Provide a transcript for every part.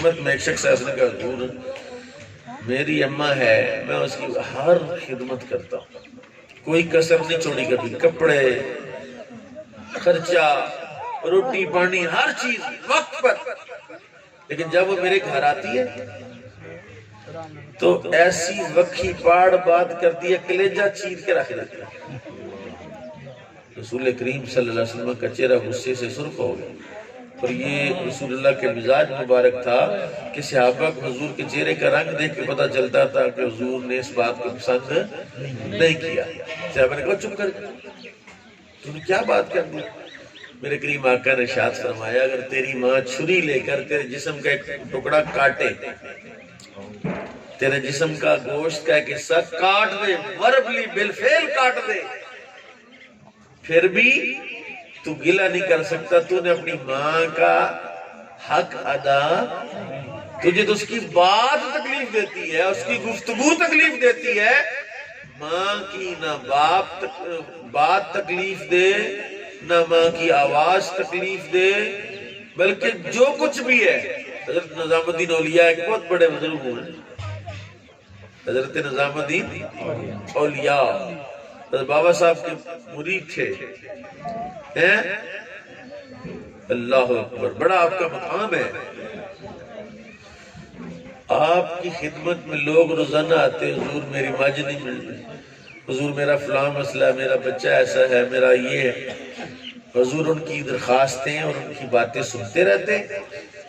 میں ایک شخص ایسا کہ حضور میری اماں ہے، میں اس کی ہر خدمت کرتا ہوں، کوئی کسر نہیں چھوڑی کبھی، کپڑے، خرچہ، روٹی پانی، ہر چیز وقت پر، لیکن جب وہ میرے گھر آتی ہے تو ایسی وکھی پاڑ بات کرتی ہے، کلیجہ چیر کے رکھ دیتی ہے۔ رسول کریم صلی اللہ علیہ وسلم کا چہرہ غصے سے سرخ ہو گیا، اور یہ رسول اللہ کے مزاج مبارک تھا کہ صحابہ کو حضور کے چہرے کا رنگ دیکھ کے پتہ چلتا تھا کہ حضور نے اس بات کو پسند نہیں کیا۔ صحابہ نے کہا چپ کر، تم نے کیا بات کر دی؟ میرے کریم آقا نے ارشاد فرمایا اگر تیری ماں چھری لے کر تیرے جسم کا ایک ٹکڑا کاٹے، تیرے جسم کا گوشت کا ایک حصہ کاٹ دے، وربلی بالفعل کاٹ دے، پھر بھی تو گلہ نہیں کر سکتا، تو نے اپنی ماں کا حق ادا، تجھے تو اس کی بات تکلیف دیتی ہے، اس کی گفتگو تکلیف دیتی ہے، ماں کی نہ بات تکلیف دے، نہ ماں کی آواز تکلیف دے، بلکہ جو کچھ بھی ہے۔ حضرت نظام الدین اولیاء ایک بہت بڑے بزرگ ہوئے، حضرت نظام الدین اولیاء حضرت بابا صاحب کے مرید تھے، اللہ اکبر، بڑا آپ کا مقام ہے۔ آپ کی خدمت میں لوگ روزانہ آتے، حضور میری ماج نہیں مل رہی، حضور میرا فلاں مسئلہ ہے، میرا بچہ ایسا ہے، میرا یہ ہے، حضور ان کی درخواستیں اور ان کی باتیں سنتے رہتے،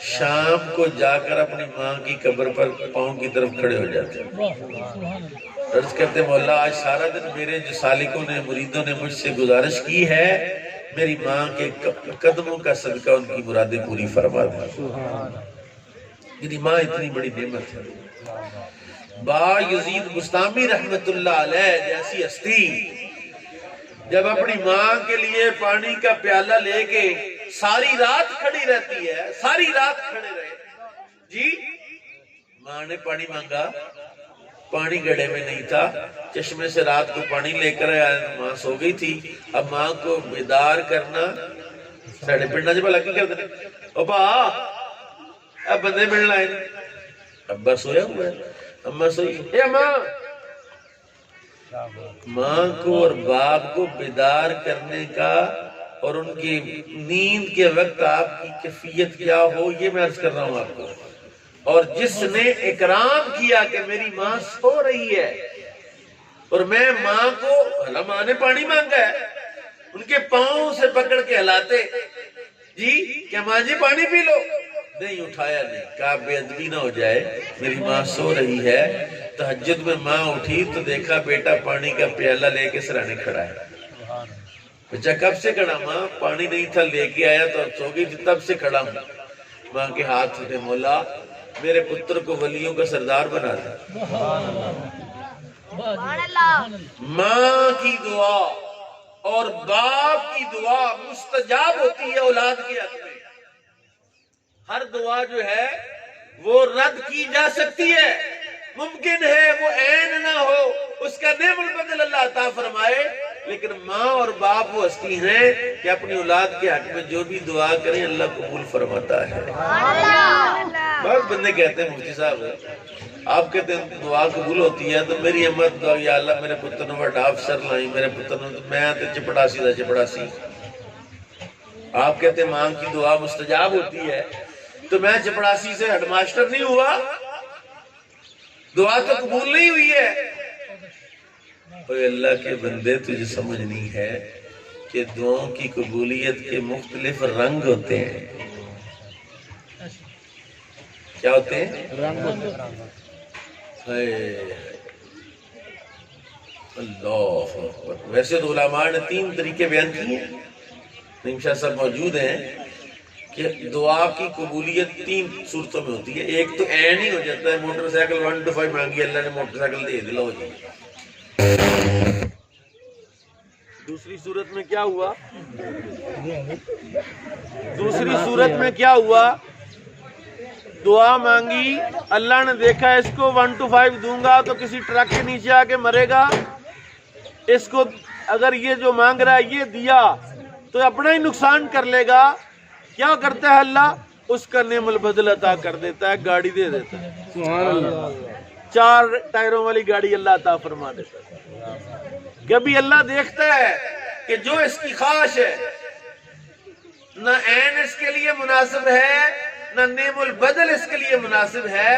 شام کو جا کر اپنی ماں کی قبر پر پاؤں کی طرف کھڑے ہو جاتے، عرض کرتے مولا آج سارا دن میرے جو سالکوں نے مریدوں نے مجھ سے گزارش کی ہے، میری ماں کے قدموں کا صدقہ ان کی مرادیں پوری فرما دے۔ میری ماں اتنی بڑی نعمت ہے۔ با یزید بستامی رحمت اللہ علیہ جیسی ہستی جب اپنی ماں کے لیے پانی کا پیالہ لے کے ساری رات کھڑی رہتی ہے، ساری رات کھڑے رہے، جی ماں نے پانی مانگا، پانی گڑھے میں نہیں تھا، چشمے سے رات کو پانی لے کر آیا، ماں سو گئی تھی، اب ماں کو بیدار کرنا ساڑھے پنڈا جب لگی کر دینے، اوپا اب بندے ملنا ہے، ابا سویا ہوا ہے، اماں سوئی، اے اماں، ماں کو اور باپ کو بیدار کرنے کا اور ان کی نیند کے وقت آپ کی کیفیت کیا ہو یہ میں عرض کر رہا ہوں آپ کو۔ اور جس نے اکرام کیا کہ میری ماں سو رہی ہے اور میں ماں کو، اللہ ماں نے پانی مانگا ہے، ان کے پاؤں سے پکڑ کے ہلاتے، جی کیا ماں جی پانی پی لو، نہیں اٹھایا نہیں، کہا بے ادبی نہ ہو جائے، میری ماں سو رہی ہے۔ تہجد میں ماں اٹھی تو دیکھا بیٹا پانی کا پیالہ لے کے سرانے کھڑا ہے، بچہ کب سے کھڑا؟ ماں پانی نہیں تھا لے کے آیا تو اب سو گئی تھی تب سے کھڑا ہوں۔ ماں کے ہاتھ اٹھے، مولا میرے پتر کو ولیوں کا سردار بنا دے۔ ماں کی دعا اور باپ کی دعا مستجاب ہوتی ہے اولاد کے حق میں، ہر دعا جو ہے وہ رد کی جا سکتی ہے، ممکن ہے وہ عین نہ ہو، اس کا نعم البدل اللہ عطا فرمائے، لیکن ماں اور باپ وہ ہستی ہیں کہ اپنی اولاد کے حق میں جو بھی دعا کریں اللہ قبول فرماتا ہے۔ بہت بندے کہتے ہیں مفتی صاحب آپ کہتے ہیں دعا قبول ہوتی ہے تو میری امت دعا یا اللہ میرے پتر نے بڑا افسر لائیں، میرے پتر نے میں تو چپڑاسی دا چپڑاسی، آپ کہتے ہیں ماں کی دعا مستجاب ہوتی ہے تو میں چپڑاسی سے ہیڈ ماسٹر نہیں ہوا، دعا تو قبول نہیں ہوئی ہے۔ اوہ اللہ کے بندے تجھے سمجھ نہیں ہے کہ دعاؤں کی قبولیت کے مختلف رنگ ہوتے ہیں، کیا ہوتے ہیں؟ رنگ ہوتے ہیں۔ اللہ اکبر، ویسے تو علماء نے 3 طریقے بیان کیے ہیں، نعیم شاہ صاحب موجود ہیں کہ دعا کی قبولیت 3 صورتوں میں ہوتی ہے۔ ایک تو عین ہی ہو جاتا ہے، موٹر سائیکل 1 to 5 مانگی اللہ نے موٹر سائیکل دے دلا ہو جائے۔ دوسری صورت میں کیا ہوا؟ دوسری صورت میں کیا ہوا؟ دعا مانگی، اللہ نے دیکھا اس کو 1 to 5 دوں گا تو کسی ٹرک کے نیچے آ کے مرے گا، اس کو اگر یہ جو مانگ رہا ہے یہ دیا تو اپنا ہی نقصان کر لے گا، کیا کرتا ہے اللہ؟ اس کا نعم البدل عطا کر دیتا ہے، گاڑی دے دیتا ہے، 4 ٹائروں والی گاڑی اللہ عطا فرما دیتا ہے۔ کبھی اللہ دیکھتا ہے کہ جو اس کی خواہش ہے نہ عین اس کے لیے مناسب ہے نہ نعم البدل اس کے لیے مناسب ہے،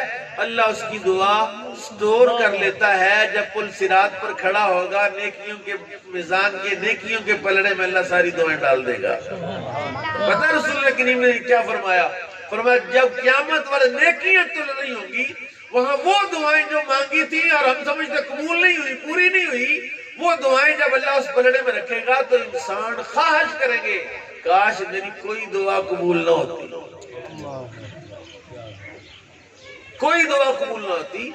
اللہ اس کی دعا سٹور کر لیتا ہے۔ جب پل صراط پر کھڑا ہوگا نیکیوں کے میزان کے نیکیوں کے پلڑے میں اللہ ساری دعائیں ڈال دے گا۔ پتہ رسول اللہ کریم نے کیا فرمایا؟ فرمایا جب قیامت والے نیکیاں تل رہی ہوں گی، وہاں وہ دعائیں جو مانگی تھی اور ہم سمجھتے قبول نہیں ہوئی، پوری نہیں ہوئی، وہ دعائیں جب اللہ اس پلڑے میں رکھے گا تو انسان خواہش کریں گے کاش میری کوئی دعا قبول نہ ہوتی، کوئی دعا قبول نہ ہوتی۔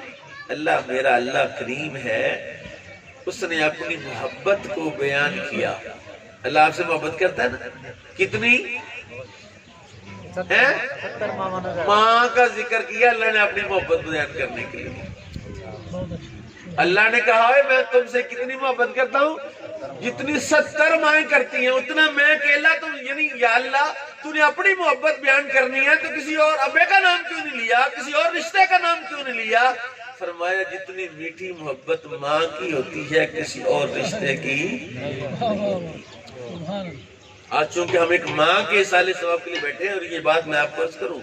میرا اللہ کریم ہے، اس نے اپنی محبت کو بیان کیا۔ اللہ آپ سے محبت کرتا ہے نا، کتنی ہے؟ ماں کا ذکر کیا اللہ نے اپنی محبت بیان کرنے کے لیے۔ اللہ نے کہا ہے میں تم سے کتنی محبت کرتا ہوں، جتنی 70 مائیں کرتی ہیں اتنا میں اکیلا تم، یعنی یا اللہ تو نے اپنی محبت بیان کرنی ہے تو کسی اور ابے کا نام کیوں نہیں لیا، کسی اور رشتے کا نام کیوں نہیں لیا؟ فرمایا جتنی میٹھی محبت ماں کی ہوتی ہے کسی اور رشتے کی۔ آج چونکہ ہم ایک ماں کے اصالے ثواب کے لیے بیٹھے ہیں اور یہ بات میں آپ کو عرض کروں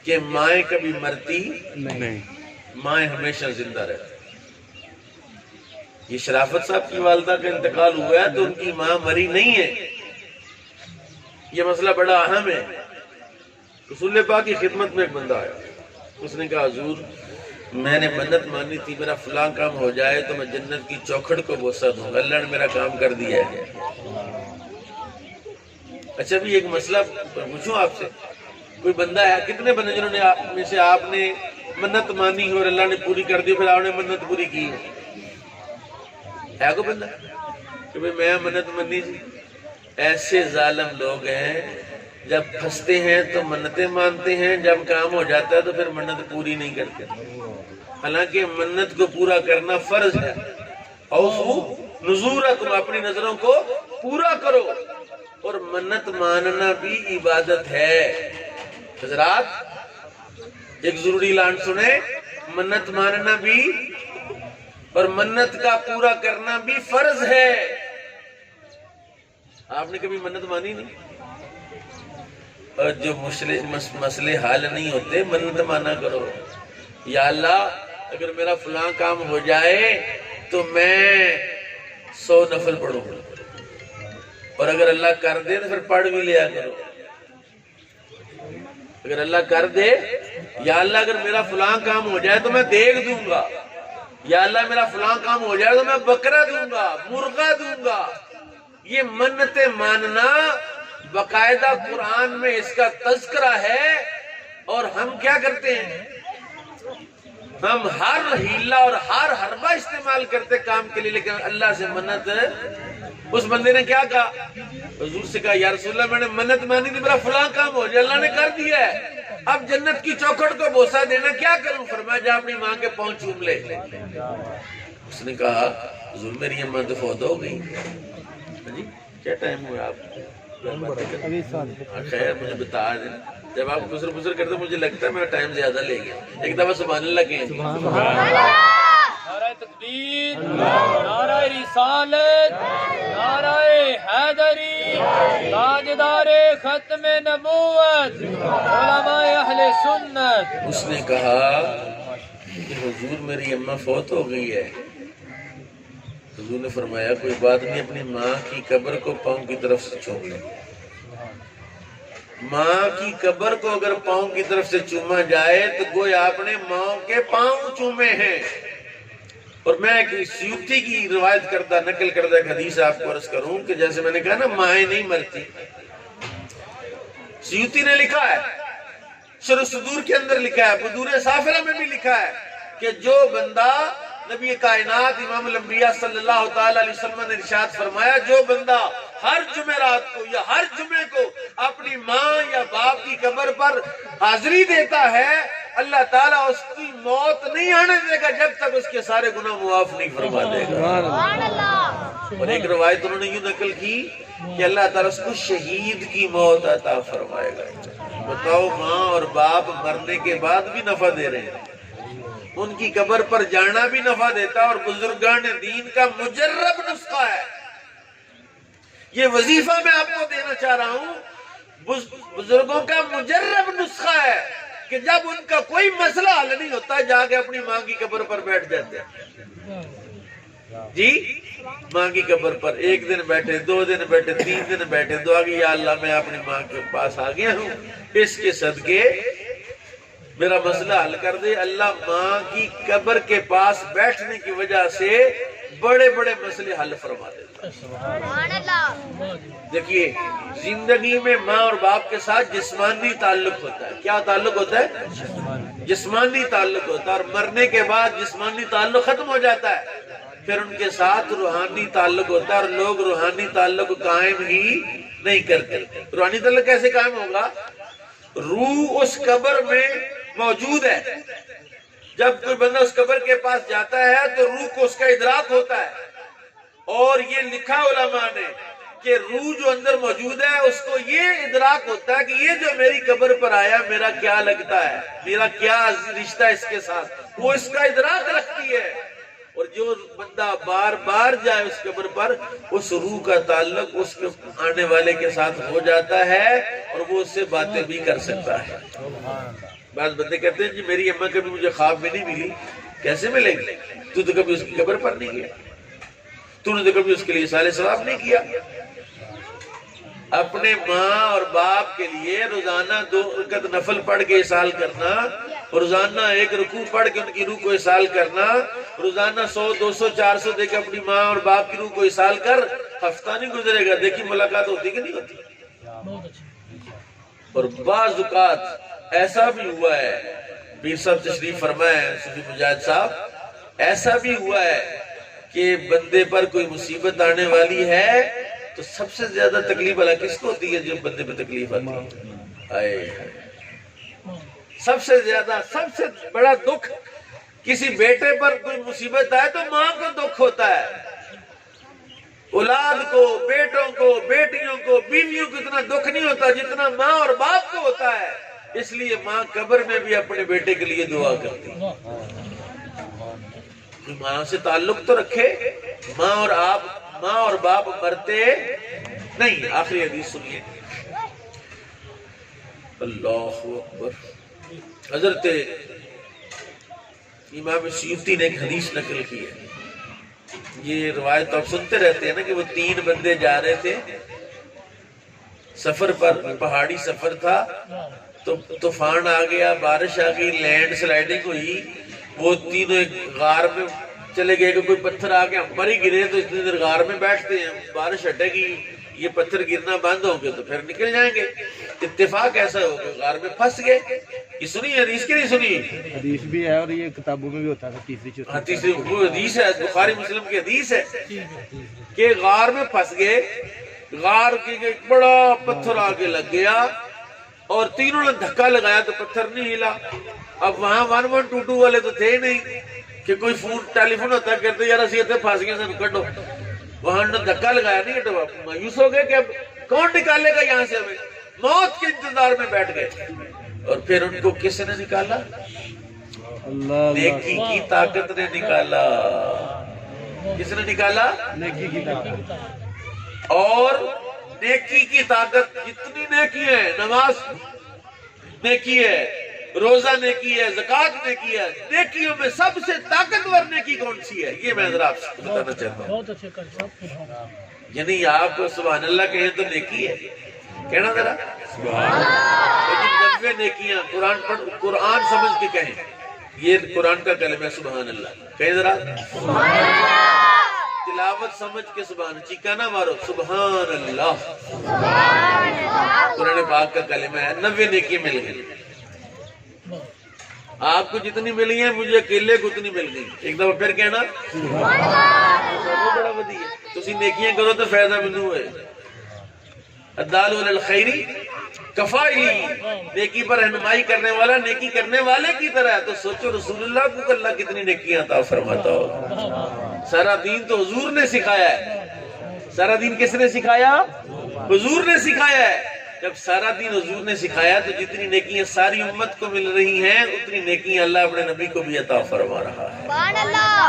کہ مائیں کبھی مرتی نہیں، مائیں ہمیشہ زندہ رہتی۔ یہ شرافت صاحب کی والدہ کا انتقال ہوا ہے تو ان کی ماں مری نہیں ہے، یہ مسئلہ بڑا اہم ہے۔ رسول پاک کی خدمت میں ایک بندہ آیا، اس نے کہا حضور میں نے منت مانی تھی میرا فلاں کام ہو جائے تو میں جنت کی چوکھٹ کو بوسہ دوں گا، اللہ نے میرا کام کر دیا ہے۔ اچھا بھی ایک مسئلہ پوچھوں آپ سے، کوئی بندہ ہے، کتنے بندے جنہوں نے میں سے آپ نے منت مانی اور اللہ نے پوری کر دی، پھر آپ نے منت پوری کی ہے کوئی بندہ کہ میں منت مانی تھی؟ ایسے ظالم لوگ ہیں، جب پھنستے ہیں تو منتیں مانتے ہیں، جب کام ہو جاتا ہے تو پھر منت پوری نہیں کرتے۔ حالانکہ منت کو پورا کرنا فرض ہے، اوفو نذورکم، اپنی نظروں کو پورا کرو، اور منت ماننا بھی عبادت ہے۔ حضرات ایک ضروری اعلان سنیں، منت ماننا بھی اور منت کا پورا کرنا بھی فرض ہے۔ آپ نے کبھی منت مانی نہیں؟ اور جو مسئلے حل نہیں ہوتے منت مانا کرو، یا اللہ اگر میرا فلاں کام ہو جائے تو میں 100 نفل پڑھوں گا، اور اگر اللہ کر دے تو پھر پڑھ بھی لیا کرو۔ اگر اللہ کر دے، یا اللہ اگر میرا فلاں کام ہو جائے تو میں دیکھ دوں گا، یا اللہ میرا فلاں کام ہو جائے تو میں بکرا دوں گا، مرغا دوں گا۔ یہ منت ماننا باقاعدہ قرآن میں اس کا تذکرہ ہے، اور ہم کیا کرتے ہیں؟ ہم ہر ہیلہ اور ہر حربہ استعمال کرتے کام کے لیے، لیکن اللہ سے منت۔ اس بندے نے کیا کہا؟ حضور سے کہا یا رسول اللہ میں نے منت مانی تھی میرا فلاں کام ہو جائے، اللہ نے کر دیا ہے، اب جنت کی چوکھٹ کو بوسہ دینا کیا کروں؟ فرمایا جا اپنی ماں کے پاؤں چوم لے۔ اس نے کہا حضور میری اماں تو فوت ہو گئی۔ جی کیا ٹائم ہوا آپ؟ خیر مجھے بتا دیں، جب آپ گزر کرتے مجھے لگتا ہے میرا ٹائم زیادہ لے گیا۔ ایک دفعہ سبحان اللہ کہیں۔ نعرہ تکبیر، نعرہ رسالت، نعرہ حیدری، تاجدار ختم نبوت، علماء اہل سنت۔ اس نے کہا کہ حضور میری اماں فوت ہو گئی ہے۔ حضور نے فرمایا کوئی بات نہیں، اپنی ماں کی قبر کو پاؤں کی طرف سے چوم لے۔ ماں کی قبر کو اگر پاؤں کی طرف سے چوما جائے تو گویا آپ نے ماں کے پاؤں چومے ہیں۔ اور میں ایک سیوطی کی روایت کردہ نقل کردہ ایک حدیث آپ کو عرض کروں کہ جیسے میں نے کہا نا مائیں نہیں مرتی، سیوطی نے لکھا ہے، شرح الصدور کے اندر لکھا ہے، بدور سافرہ میں بھی لکھا ہے کہ جو بندہ، نبی کائنات امام الانبیاء صلی اللہ تعالی علیہ وسلم نے ارشاد فرمایا جو بندہ ہر جمعرات کو یا ہر جمعے کو اپنی ماں یا باپ کی قبر پر حاضری دیتا ہے، اللہ تعالیٰ اس کی موت نہیں آنے دے گا جب تک اس کے سارے گناہ معاف نہیں فرما دے گا۔ اور ایک روایت انہوں نے یوں نقل کی کہ اللہ تعالیٰ اس کو شہید کی موت عطا فرمائے گا۔ بتاؤ، ماں اور باپ مرنے کے بعد بھی نفع دے رہے ہیں، ان کی قبر پر جانا بھی نفع دیتا ہے، اور بزرگان دین کا مجرب نسخہ ہے۔ یہ وظیفہ میں آپ کو دینا چاہ رہا ہوں، بزرگوں کا مجرب نسخہ ہے کہ جب ان کا کوئی مسئلہ حل نہیں ہوتا جا کے اپنی ماں کی قبر پر بیٹھ جاتے ہیں۔ جی، ماں کی قبر پر ایک دن بیٹھے، 2 دن بیٹھے، 3 دن بیٹھے، دعا کی یا اللہ میں اپنی ماں کے پاس آ گیا ہوں، اس کے صدقے میرا مسئلہ حل کر دے۔ اللہ ماں کی قبر کے پاس بیٹھنے کی وجہ سے بڑے بڑے مسئلے حل فرما دیتا ہے۔ دیکھیے، زندگی میں ماں اور باپ کے ساتھ جسمانی تعلق ہوتا ہے۔ کیا تعلق ہوتا ہے؟ جسمانی تعلق ہوتا ہے، اور مرنے کے بعد جسمانی تعلق ختم ہو جاتا ہے، پھر ان کے ساتھ روحانی تعلق ہوتا ہے، اور لوگ روحانی تعلق قائم ہی نہیں کرتے۔ روحانی تعلق کیسے قائم ہوگا؟ روح اس قبر میں موجود ہے، جب کوئی بندہ اس قبر کے پاس جاتا ہے تو روح کو اس کا ادراک ہوتا ہے، اور یہ لکھا علماء نے کہ روح جو اندر موجود ہے اس کو یہ ادراک ہوتا ہے کہ یہ جو میری قبر پر آیا میرا کیا لگتا ہے، میرا کیا رشتہ اس کے ساتھ، وہ اس کا ادراک رکھتی ہے۔ اور جو بندہ بار بار جائے اس قبر پر، اس روح کا تعلق اس کے آنے والے کے ساتھ ہو جاتا ہے، اور وہ اس سے باتیں بھی کر سکتا ہے۔ بعض بندے کہتے ہیں جی میری اماں کبھی مجھے خواب میں نہیں ملی۔ کیسے ملے گی؟ تو کبھی اس کی قبر پر نہیں گیا، تو نے تو کبھی اس کے لیے اصالہ ثواب نہیں کیا۔ اپنے ماں اور باپ کے لیے روزانہ 2 رکعت نفل پڑھ کے اصال کرنا، روزانہ 1 رکوع پڑھ کے ان کی روح کو اصال کرنا، روزانہ 100 200 400 دے کے اپنی ماں اور باپ کی روح کو اصال کر، ہفتہ نہیں گزرے گا، دیکھی ملاقات ہوتی کہ نہیں ہوتی۔ اور بعض اوقات ایسا بھی ہوا ہے، پیر صاحب تشریف فرمائے ہیں، صوفی مجاہد صاحب، ایسا بھی ہوا ہے کہ بندے پر کوئی مصیبت آنے والی ہے تو سب سے زیادہ تکلیف والا کس کو ہوتی ہے؟ جو بندے پہ تکلیف آتی ہے۔ سب سے زیادہ، سب سے بڑا دکھ کسی بیٹے پر کوئی مصیبت آئے تو ماں کو دکھ ہوتا ہے، اولاد کو، بیٹوں کو، بیٹیوں کو، بیویوں کو اتنا دکھ نہیں ہوتا جتنا ماں اور باپ کو ہوتا ہے۔ اس لیے ماں قبر میں بھی اپنے بیٹے کے لیے دعا کرتی ہے۔ ماں سے تعلق تو رکھے، ماں اور باپ مرتے نہیں۔ آخری حدیث سنیے، اللہ اکبر۔ حضرت امام سیوطی نے ایک حدیث نقل کی ہے، یہ روایت آپ سنتے رہتے ہیں نا کہ وہ 3 بندے جا رہے تھے سفر پر، پہاڑی سفر تھا، تو طوفان آ گیا، بارش آ گئی، لینڈ سلائیڈنگ ہوئی، وہ تینوں ایک غار میں چلے گئے کہ کوئی پتھر آ کے ہم پر ہی گرے تو اتنی دیر غار میں بیٹھتے ہیں، بارش ہٹے گی، یہ پتھر گرنا بند ہوں گے تو پھر نکل جائیں گے۔ اتفاق ایسا ہو گیا غار میں پھنس گئے۔ یہ سنی حدیث کی نہیں سنی؟ حدیث بھی ہے اور یہ کتابوں میں بھی ہوتا ہے، تیسری وہ حدیث ہے، بخاری مسلم کی حدیث ہے کہ غار میں پھنس گئے، غار کی ایک بڑا پتھر آگے لگ گیا اور تینوں نے دھکا لگایا تو پتھر نہیں ہلا۔ اب وہاں 1122 والے تو تھے نہیں کہ کوئی ٹیلی فون ہوتا کہتے یار اسی اتنے پھنس گئے سن کڈو، وہاں نے دھکا لگایا نہیں کٹو، مایوس ہو گئے کہ اب کون نکالے گا یہاں سے، ہمیں موت کے انتظار میں بیٹھ گئے۔ اور پھر ان کو کس نے نکالا؟ نیکی کی طاقت نے نکالا۔ کس نے نکالا؟ نیکی کی طاقت۔ اور نیکی کی طاقت جتنی نیکی ہے، نماز نیکی ہے، روزہ نیکی ہے، زکوٰۃ نیکی ہے، نیکیوں میں سب سے طاقتور نیکی کون سی ہے؟ یہ میں ذرا آپ سے بتانا چاہتا ہوں۔ یعنی آپ سبحان اللہ کہیں تو نیکی ہے، کہنا ذرا سبحان اللہ۔ 90 نیکیاں قرآن سمجھ کے کہیں، یہ قرآن کا کلمہ ہے سبحان اللہ، کہیں ذرا سبحان اللہ۔ تلاوت سمجھ کے سبحان، چیخا نہ مارو، سبحان اللہ قرآن پاک کا کلمہ ہے۔ 90 نیکی مل گئی، آپ کو جتنی ملی ہیں مجھے اکیلے کو اتنی مل گئی۔ ایک دفعہ پھر کہنا سبحان اللہ، بڑا ودی ہے۔ تسی نیکیاں کرو تو فائدہ مینوں ہے۔ الدال علی الخیر کفائی نیکی پر رہنمائی کرنے والا نیکی کرنے والے کی طرح ہے. تو سوچو رسول اللہ کو اللہ کتنی نیکیاں عطا فرماتا ہو. سارا دین تو حضور نے سکھایا ہے. سارا دین کس نے سکھایا؟ حضور نے سکھایا ہے. جب سارا دین حضور نے سکھایا تو جتنی نیکیاں ساری امت کو مل رہی ہیں اتنی نیکیاں اللہ اپنے نبی کو بھی عطا فرما رہا ہے. سبحان اللہ.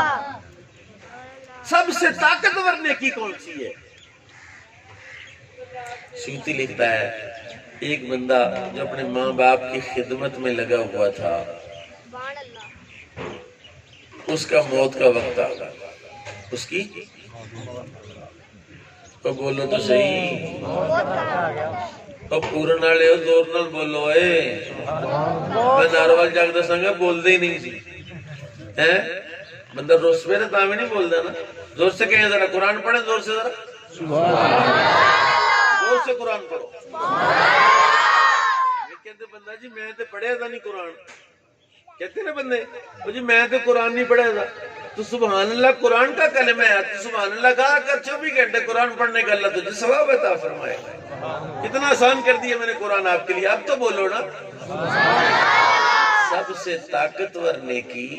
سب سے طاقتور نیکی کون سی ہے؟ سیوطی لکھتا ہے ایک بندہ جو اپنے ماں باپ کی خدمت میں لگا ہوا تھا سبحان اللہ. اس کا موت کا وقت آ گیا. اس کی تو بولو تو صحیح. اب پورا نالے ہو زور نال بولو. میں ناروال جاگ دا سنگا بول دے ہی نہیں سی. بندہ روز پہ تا بھی نہیں بول دا نا. زور سے کہیں ذرا قرآن پڑھیں. زور سے ذرا زور سے قرآن پڑھو. کہتے بندہ جی میں تے پڑھیا تھا نہیں قرآن. کہتے نا بندے جی میں تے قرآن نہیں پڑھیا تھا. تو سبحان اللہ قرآن کا کلمہ ہے. تو سبحان اللہ کہا کر 24 گھنٹے قرآن پڑھنے کا اللہ تجھے ثواب عطا فرمائے. کتنا آسان کر دیا میں نے قرآن آپ کے لیے. اب تو بولو نا. سب سے طاقتور نیکی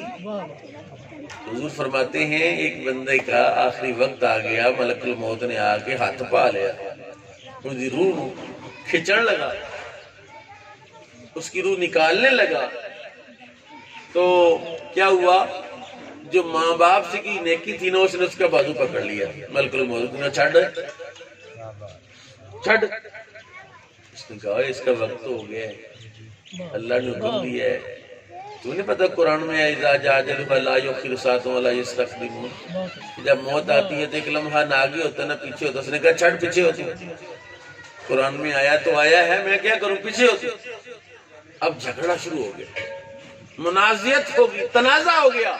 حضور فرماتے ہیں ایک بندے کا آخری وقت آ گیا. ملک الموت نے آ کے ہاتھ پا لیا. اس کی روح کھچڑ لگا. اس کی روح نکالنے لگا. تو کیا ہوا؟ جو ماں باپ سے کی نیکی تھی نا اس نے اس کا بازو پکڑ لیا. ملک الموت نے چھڑ. اس نے کہا اس کا وقت ہو گیا ہے. اللہ نے حکم دیا ہے. تو نہیں پتا قرآن میں اذا جاء اجلهم لا يؤخر ساعة ولا يستقدمون. جب موت آتی ہے تو ایک لمحہ نہ آگے ہوتا نہ پیچھے ہوتا. اس نے کہا چھڑ پیچھے ہوتی. قرآن میں آیا تو آیا ہے میں کیا کروں پیچھے ہوتی. اب جھگڑا شروع ہو گیا. منازعت ہوگی. تنازع ہو گیا.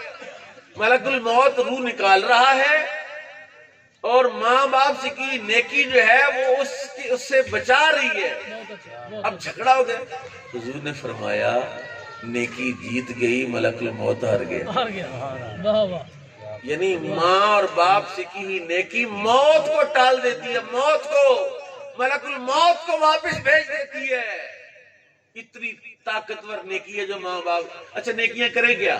ملک الموت روح نکال رہا ہے اور ماں باپ سے کی نیکی جو ہے وہ اس سے بچا رہی ہے. اب جھگڑا ہو گیا. حضور نے فرمایا نیکی جیت گئی ملک الموت ہار گیا. یعنی ماں اور باپ سے کی ہی نیکی موت کو ٹال دیتی ہے. موت کو ملک الموت کو واپس بھیج دیتی ہے. اتنی طاقتور نیکی ہے جو ماں باپ. اچھا نیکیاں کرے کیا؟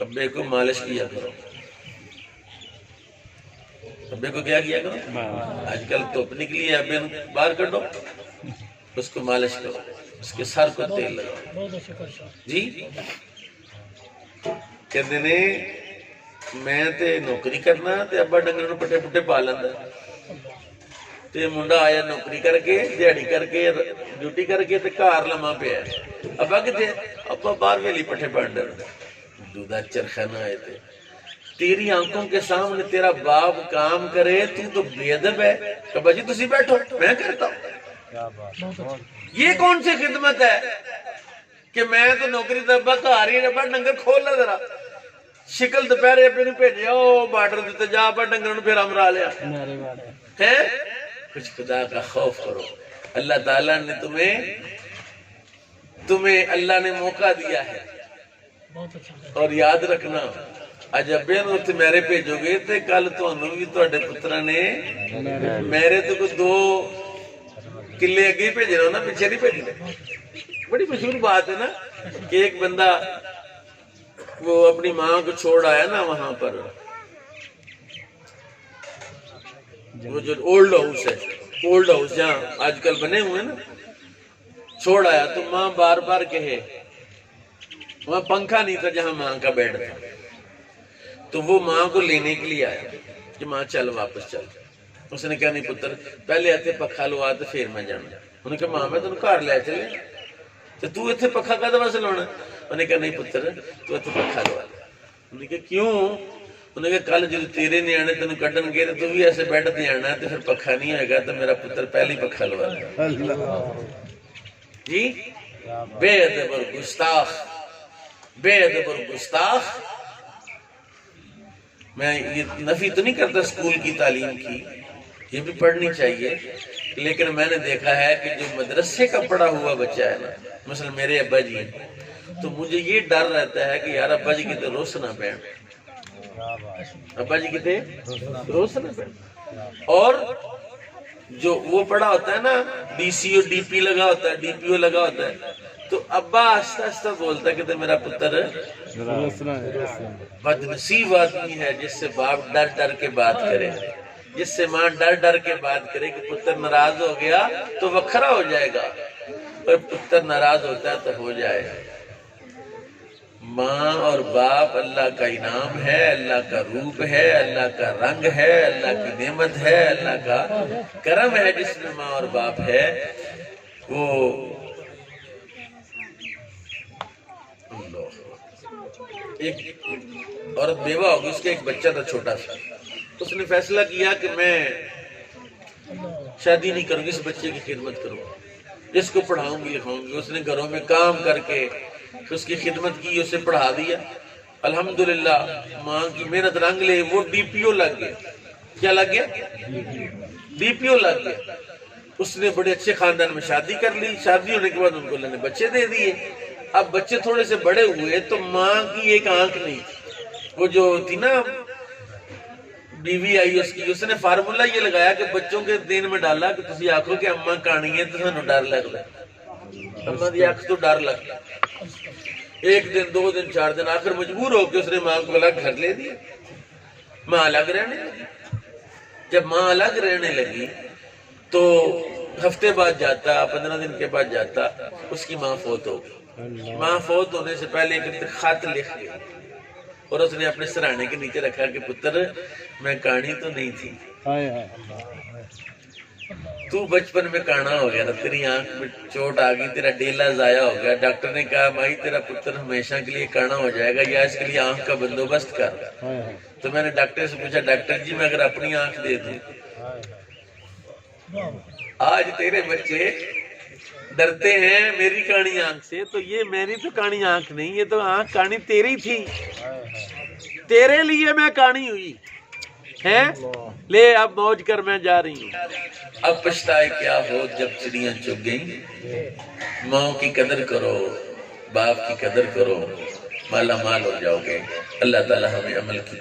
ابے کو مالش کیا کرو. ابے کو کیا کیا کرو؟ آج کل توپ نکلی ہے. ابے باہر کٹو اس کو مالش کرو. اس کے سر کو تیل لگاؤ. جی کہتے نے میں تے نوکری کرنا تے ابا ڈنگر پٹے پٹے پا لینا. تے منڈا آیا نوکری کر کے دیہڑی کر کے ڈیوٹی کر کے تے گھر لما پیا. ابا کتے؟ ابا باہر ویلی پٹھے پانڈ دودھا چرخانہ آئے تھے. تیری آنکھوں کے سامنے تیرا باپ کام کرے تو بے ادب ہے. ابا جی تسی بیٹھو میں کرتا ہوں. یہ کون سی خدمت ہے کہ میں تو نوکری دبا تو آ رہی ہے. ابا ڈنگر کھول لے ذرا. شکل دوپہر ابے نو بھیجیا او بارڈر دیتے جا ابا ڈنگر نو پھر امرا لیا ہے. کچھ خدا کا خوف کرو. اللہ تعالیٰ نے تمہیں اللہ نے موقع دیا ہے. اور یاد رکھنا اج ابے نو تے میرے بھیجو گے تے کل تانوں بھی تواڈے پتراں نے میرے تو کوئی 2 کلے اگے بھیجے نا پیچھے نہیں بھیجنے. بڑی مشہور بات ہے نا کہ ایک بندہ وہ اپنی ماں کو چھوڑ آیا نا وہاں پر وہ جو اولڈ ہاؤس جہاں آج کل بنے ہوئے نا. چھوڑ آیا تو ماں بار بار کہے. وہاں پنکھا نہیں تھا جہاں ماں کا بیڈ تھا. تو وہ ماں کو لینے کے لیے آیا کہ ماں چل واپس چل. اس نے کہا نہیں پتر پہلے ایتھے پکھا لوا تو پھر میں جانا. انہوں نے کہا ماں میں تینوں گھر لے چلے تو ایتھے پکھا کہدے واسطے لانا؟ انہوں نے کہا نہیں پتر تو ایتھے پکھا لوا لے. انہوں نے کہا کیوں؟ انہوں نے کہا کل جب تیرے نیانے تینوں کڈن گے تو بھی ایسے بیڈ تے آنا تو پھر پکھا نہیں ہوئے گا تو میرا پتر پہلے ہی پکھا لوا لے. جی بے ادب اور گستاخ. بے ادب اور گستاخ. میں یہ نفی تو نہیں کرتا اسکول کی تعلیم کی, یہ بھی پڑھنی چاہیے, لیکن میں نے دیکھا ہے کہ جو مدرسے کا پڑھا ہوا بچہ ہے نا, مثلا میرے ابا جی ہیں, تو مجھے یہ ڈر رہتا ہے کہ یار ابا جی کتے روس نہ پڑیں, ابا جی کتے روس نہ پڑیں. اور جو وہ پڑا ہوتا ہے نا D C O D P لگا ہوتا ہے ڈی پی او لگا ہوتا ہے تو ابا آہستہ آہستہ بولتا ہے کہ میرا پتر بدنصیب آدمی ہے جس سے باپ ڈر ڈر کے بات کرے جس سے ماں ڈر ڈر کے بات کرے کہ پتر ناراض ہو گیا تو وکھرا ہو جائے گا اور پتر ناراض ہوتا ہے تو ہو جائے گا۔ ماں اور باپ اللہ کا انعام ہے، اللہ کا روپ ہے، اللہ کا رنگ ہے، اللہ کی نعمت ہے، اللہ کا کرم ہے جس میں ماں اور باپ ہے۔ وہ ایک عورت بیوہ ہوگی، اس کا ایک بچہ تھا چھوٹا سا، اس نے فیصلہ کیا کہ میں شادی نہیں کروں گی، اس بچے کی خدمت کروں گی، جس کو پڑھاؤں گی لکھاؤں گی۔ اس نے گھروں میں کام کر کے اس کی خدمت کی، اسے پڑھا دیا۔ الحمدللہ ماں کی محنت رنگ لے، وہ ڈی پی او لگ گیا۔ کیا لگ گیا؟ ڈی پی او لگ گیا۔ اس نے بڑے اچھے خاندان میں شادی کر لی، شادی ہونے کے بعد ان کو اللہ نے بچے دے دیے۔ اب بچے تھوڑے سے بڑے ہوئے تو ماں کی ایک آنکھ نہیں تھی، وہ جو تھی نا بیوی آئی اس کی، اس نے فارمولا یہ لگایا کہ بچوں کے دین میں ڈالا کہ تسی آنکھوں کہ اماں کہانی ہے تو سانو ڈر لگتا ہے، اماں دی آنکھ تو ڈر لگتا ہے۔ ایک دن، دو دن، چار دن، آخر مجبور ہو کے اس نے ماں کو الگ گھر لے دیا، ماں الگ رہنے لگی۔ جب ماں الگ رہنے لگی تو ہفتے بعد جاتا، 15 دن کے بعد جاتا، اس کی ماں فوت ہو گئی۔ ماں فوت ہونے سے پہلے ایک خط لکھ گیا اور اس نے اپنے سرانے کے نیچے رکھا کہ پتر میں کہانی تو نہیں تھی، تو بچپن میں کانا ہو گیا، تیری آنکھ میں چوٹ آ گئی، تیرا ڈیلا ضائع ہو گیا۔ ڈاکٹر نے کہا بھائی تیرا پتر ہمیشہ کے لیے کانا ہو جائے گا، یا اس کے لیے آنکھ کا بندوبست کر۔ تو میں نے ڈاکٹر سے پوچھا ڈاکٹر جی میں اگر اپنی آنکھ دے دوں، آج تیرے بچے ڈرتے ہیں میری کانی آنکھ سے، تو یہ میری تو کانی آنکھ نہیں، یہ تو آنکھ کانی تیری تھی، تیرے لیے میں کانی ہوئی ہے، لے اب موج کر میں جا رہی ہوں۔ اب پچھتائے کیا ہو جب چڑیاں چگ گئیں۔ ماں کی قدر کرو، باپ کی قدر کرو، مالا مال ہو جاؤ گے۔ اللہ تعالی ہمیں عمل کی